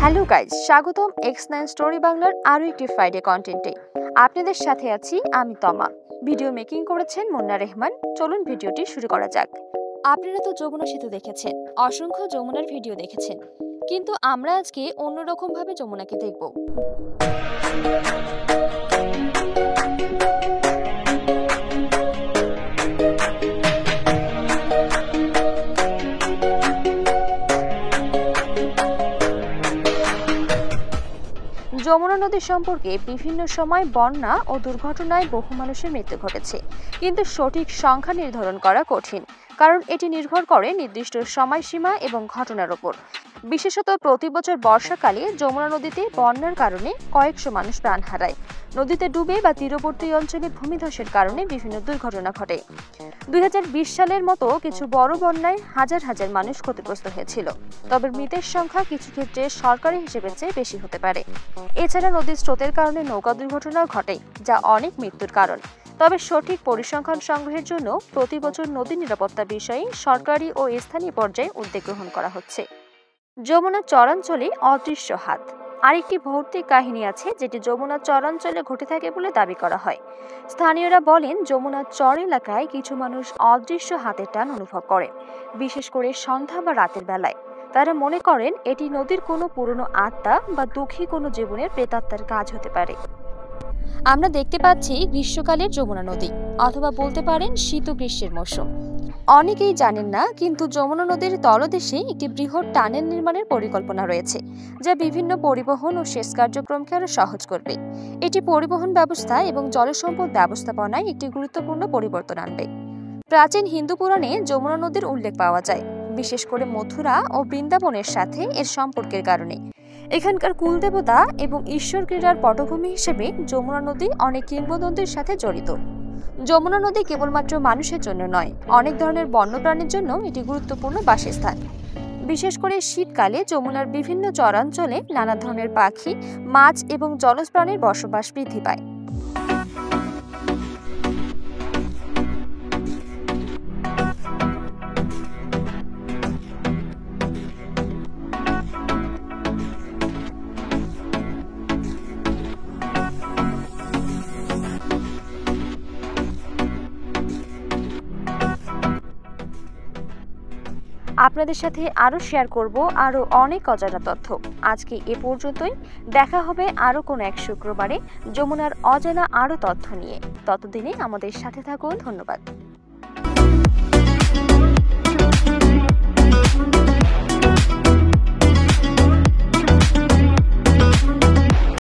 Hello guys, স্বাগতম X9 story বাংলার আরও একটি ফ্রাইডে কন্টেন্টে। আপনাদের সাথে আছি আমি তমা। ভিডিও মেকিং করেছেন মুন্না রহমান। চলুন ভিডিওটি শুরু করা যাক। আপনারা তো যমুনা সেতু দেখেছেন, অসংখ্য যমুনার ভিডিও দেখেছেন, কিন্তু আমরা আজকে অন্যরকম ভাবে যমুনাকে দেখব। যমুনা নদী সম্পর্কে বিভিন্ন সময় বন্যা ও দুর্ঘটনায় বহু মানুষের মৃত্যু ঘটেছে, কিন্তু সঠিক সংখ্যা নির্ধারণ করা কঠিন, কারণ এটি নির্ভর করে নির্দিষ্ট সময়সীমা এবং ঘটনার উপর। বিশেষত প্রতি বছর বর্ষাকালে যমুনা নদীতে বন্যার কারণে কয়েকশো মানুষ প্রাণ হারায়। নদীতে ডুবে বা তীরবর্তী অঞ্চলে ভূমিধসের কারণে বিভিন্ন দুর্ঘটনা ঘটে। 2020 সালের মতো কিছু বড় বন্যায় হাজার হাজার মানুষ ক্ষতিগ্রস্ত হয়েছিল, তবে মৃতের সংখ্যা কিছু ক্ষেত্রে সরকারি হিসেবের চেয়ে বেশি হতে পারে। এছাড়া নদীর স্রোতের কারণে নৌকা দুর্ঘটনাও ঘটে, যা অনেক মৃত্যুর কারণ। তবে সঠিক পরিসংখ্যান সংগ্রহের জন্য প্রতি বছর নদী নিরাপত্তা বিষয়ে সরকারি ও স্থানীয় পর্যায়ে উদ্যোগ গ্রহণ করা হচ্ছে। যমুনা চরাঞ্চলে অদৃশ্য হাত। আরেকটি ভৌতিক কাহিনী আছে, যেটি যমুনা চরাঞ্চলে ঘটে থাকে বলে দাবি করা হয়। স্থানীয়রা বলেন, যমুনা চর এলাকায় কিছু মানুষ অদৃশ্য হাতের টান অনুভব করে, বিশেষ করে সন্ধ্যা বা রাতের বেলায়। তারা মনে করেন এটি নদীর কোনো পুরনো আত্মা বা দুঃখী কোনো জীবনের প্রেতাত্মার কাজ হতে পারে। আমরা দেখতে পাচ্ছি গ্রীষ্মকালের যমুনা নদী, অথবা বলতে পারেন শীত গ্রীষ্মের মৌসুম। অনেকেই জানেন না, কিন্তু যমুনা নদীর তলদেশে একটি বৃহৎ টানেল নির্মাণের পরিকল্পনা রয়েছে, যা বিভিন্ন পরিবহন ও সেচ কার্যক্রমকে আরো সহজ করবে। এটি পরিবহন ব্যবস্থা এবং জলসম্পদ ব্যবস্থাপনায় একটি গুরুত্বপূর্ণ পরিবর্তন আনবে। প্রাচীন হিন্দু পুরাণে যমুনা নদীর উল্লেখ পাওয়া যায়, বিশেষ করে মথুরা ও বৃন্দাবনের সাথে এর সম্পর্কের কারণে। এখানকার কুলদেবতা এবং ঈশ্বর ক্রীড়ার পটভূমি হিসেবে যমুনা নদী অনেক কিংবদন্তির সাথে জড়িত। যমুনা নদী কেবলমাত্র মানুষের জন্য নয়, অনেক ধরনের বন্যপ্রাণীর জন্য এটি গুরুত্বপূর্ণ বাসস্থান। বিশেষ করে শীতকালে যমুনার বিভিন্ন চরাঞ্চলে নানা ধরনের পাখি, মাছ এবং জলজ প্রাণীর বসবাস বৃদ্ধি পায়। আপনাদের সাথে আরো শেয়ার করব আরো অনেক অজানা তথ্য। আজকে এ পর্যন্তই। দেখা হবে আরো কোনো এক শুক্রবারে যমুনার অজানা আরো তথ্য নিয়ে। ততদিনে আমাদের সাথে থাকুন। ধন্যবাদ।